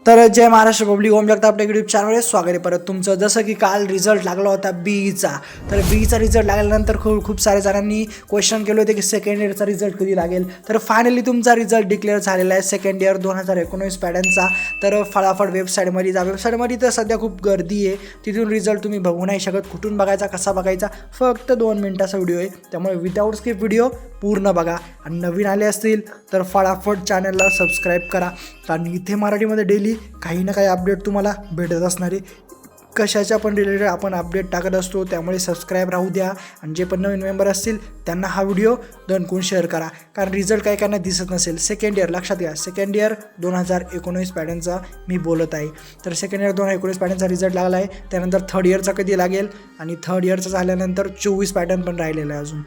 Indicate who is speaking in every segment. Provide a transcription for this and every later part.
Speaker 1: तर जय महाराष्ट्र पब्लिक, ओम जगताप आपल्या यूट्यूब चॅनलवर स्वागत आहे परत तुमचं। जसं की काल रिझल्ट लागला होता बीईचा, तर बीईचा रिझल्ट लागल्यानंतर खूप साऱ्या जणांनी क्वेश्चन केले होते की सेकंड इयरचा रिझल्ट कधी लागेल। तर फायनली तुमचा रिझल्ट डिक्लेअर झालेला आहे सेकंड इयर 2019 पॅटर्नचा। तर फळाफळ वेबसाईटमध्ये जा, वेबसाईटमध्ये तर सध्या खूप गर्दी आहे, तिथून रिझल्ट तुम्ही बघू नाही शकत। कुठून बघायचा, कसा बघायचा, फक्त 2 मिनिटाचा व्हिडिओ आहे, त्यामुळे विदाऊट स्किप व्हिडिओ पूर्ण बघा। आणि नवीन आले असतील तर फळाफळ चॅनलला सबस्क्राईब करा, कारण इथे मराठीमध्ये डेली काही ना काही अपडेट तुम्हाला भेटत असणार आहे। कशाच्या पण रिलेटेड आपण अपडेट टाकत असतो, त्यामुळे सबस्क्राईब राहू द्या। आणि जे पण नवीन मेंबर असतील त्यांना हा व्हिडिओ दणकून शेअर करा, कारण रिझल्ट काही काहींना दिसत नसेल। सेकंड इयर लक्षात घ्या, सेकंड इयर 2019 पॅटर्नचा मी बोलत आहे। तर सेकंड इयर 2019 पॅटर्नचा रिझल्ट लागला आहे, त्यानंतर थर्ड इयरचा कधी लागेल, आणि थर्ड इयरचा झाल्यानंतर 24 पॅटर्न पण राहिलेला आहे अजून।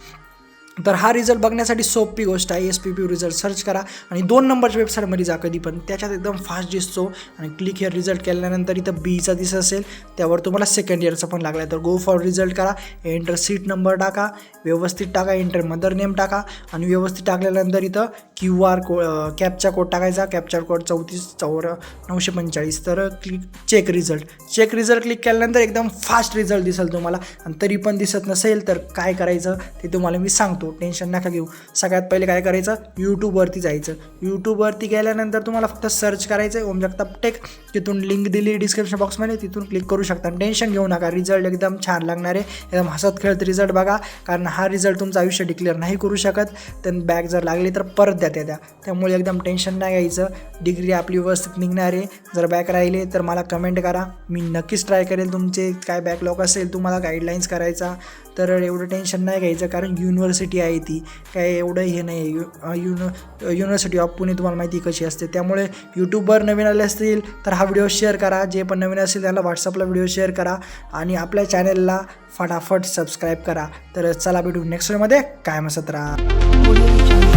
Speaker 1: तर हा रिझल्ट बघण्यासाठी सोपी गोष्ट आहे, SPPU रिझल्ट सर्च करा आणि 2 नंबरच्या वेबसाईटमध्ये जा कधी पण, त्याच्यात एकदम फास्ट दिसतो। आणि क्लिक हिअर रिझल्ट केल्यानंतर इथं बीचा दिसत असेल, त्यावर तुम्हाला सेकंड इयरचा पण लागला आहे। तर गो फॉर रिझल्ट करा, एंटर सीट नंबर टाका, व्यवस्थित टाका, एंटर मदर नेम टाका, आणि व्यवस्थित टाकल्यानंतर इथं QR कोड, कॅपचा कोड टाकायचा, कॅप्चर कोड 34,945। तर क्लिक चेक रिझल्ट क्लिक केल्यानंतर एकदम फास्ट रिझल्ट दिसेल तुम्हाला। आणि तरी पण दिसत नसेल तर काय करायचं ते तुम्हाला मी सांगतो, टेन्शन नका घेऊ। सगळ्यात पहिले काय करायचं, यूट्यूबवरती जायचं। यूट्यूबवरती गेल्यानंतर तुम्हाला फक्त सर्च करायचं ओम जगताप टेक, तिथून लिंक दिली डिस्क्रिप्शन बॉक्समध्ये, तिथून क्लिक करू शकता। टेन्शन घेऊ नका, रिझल्ट एकदम छान लागणार आहे, एकदम हसत खेळत रिझल्ट बघा, कारण हा रिझल्ट तुमचं आयुष्य डिक्लेअर नाही करू शकत। तर बॅक जर लागली तर परत द्या त्यामुळे एकदम टेन्शन नाही घ्यायचं, डिग्री आपली व्यवस्थित निघणार आहे। जर बॅक राहिले तर मला कमेंट करा, मी नक्कीच ट्राय करेल तुमचे काय बॅकलॉग असेल तुम्हाला गाईडलाईन्स करायचा। तर एवढं टेन्शन नाही घ्यायचं, कारण युनिव्हर्सिटी आहे ती काय एवढं हे नाही। युनिव्हर्सिटी ऑफ पुणे तुम्हाला माहिती कशी असते, त्यामुळे यूट्यूबवर नवीन आले असतील तर हा व्हिडिओ शेअर करा, जे पण नवीन असेल त्याला व्हॉट्सअपला व्हिडिओ शेअर करा, आणि आपल्या चॅनलला फटाफट सबस्क्राईब करा। तर चला भेटू नेक्स्ट व्हिडिओमध्ये, कायम असत राहा।